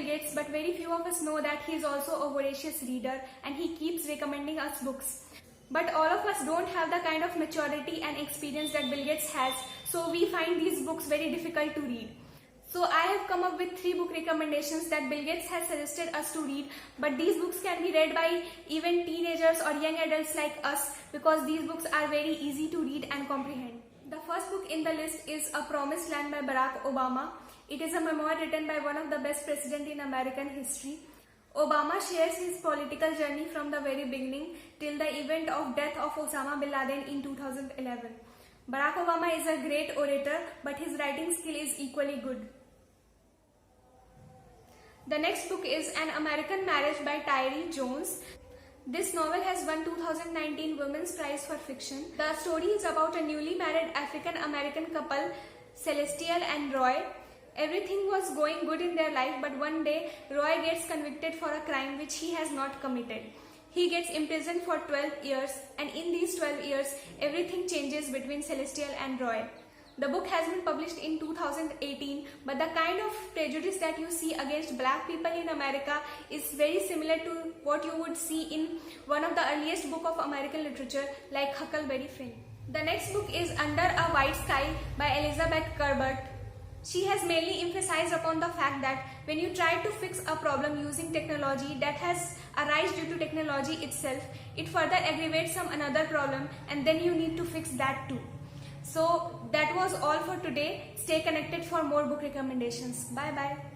Gates, but very few of us know that he is also a voracious reader and he keeps recommending us books. But all of us don't have the kind of maturity and experience that Bill Gates has, so we find these books very difficult to read. So I have come up with 3 book recommendations that Bill Gates has suggested us to read, but these books can be read by even teenagers or young adults like us because these books are very easy to read and comprehend. The first book in the list is A Promised Land by Barack Obama. It is a memoir written by one of the best presidents in American history. Obama shares his political journey from the very beginning till the event of death of Osama bin Laden in 2011. Barack Obama is a great orator, but his writing skill is equally good. The next book is An American Marriage by Tyree Jones. This novel has won 2019 Women's Prize for Fiction. The story is about a newly married African American couple, Celestial and Roy. Everything was going good in their life, but one day Roy gets convicted for a crime which he has not committed. He gets imprisoned for 12 years, and in these 12 years, everything changes between Celestial and Roy. The book has been published in 2018, but the kind of prejudice that you see against black people in America is very similar to what you would see in one of the earliest books of American literature like Huckleberry Finn. The next book is Under a White Sky by Elizabeth Cuthbert. She has mainly emphasized upon the fact that when you try to fix a problem using technology that has arisen due to technology itself, it further aggravates some another problem and then you need to fix that too. So that was all for today. Stay connected for more book recommendations. Bye bye.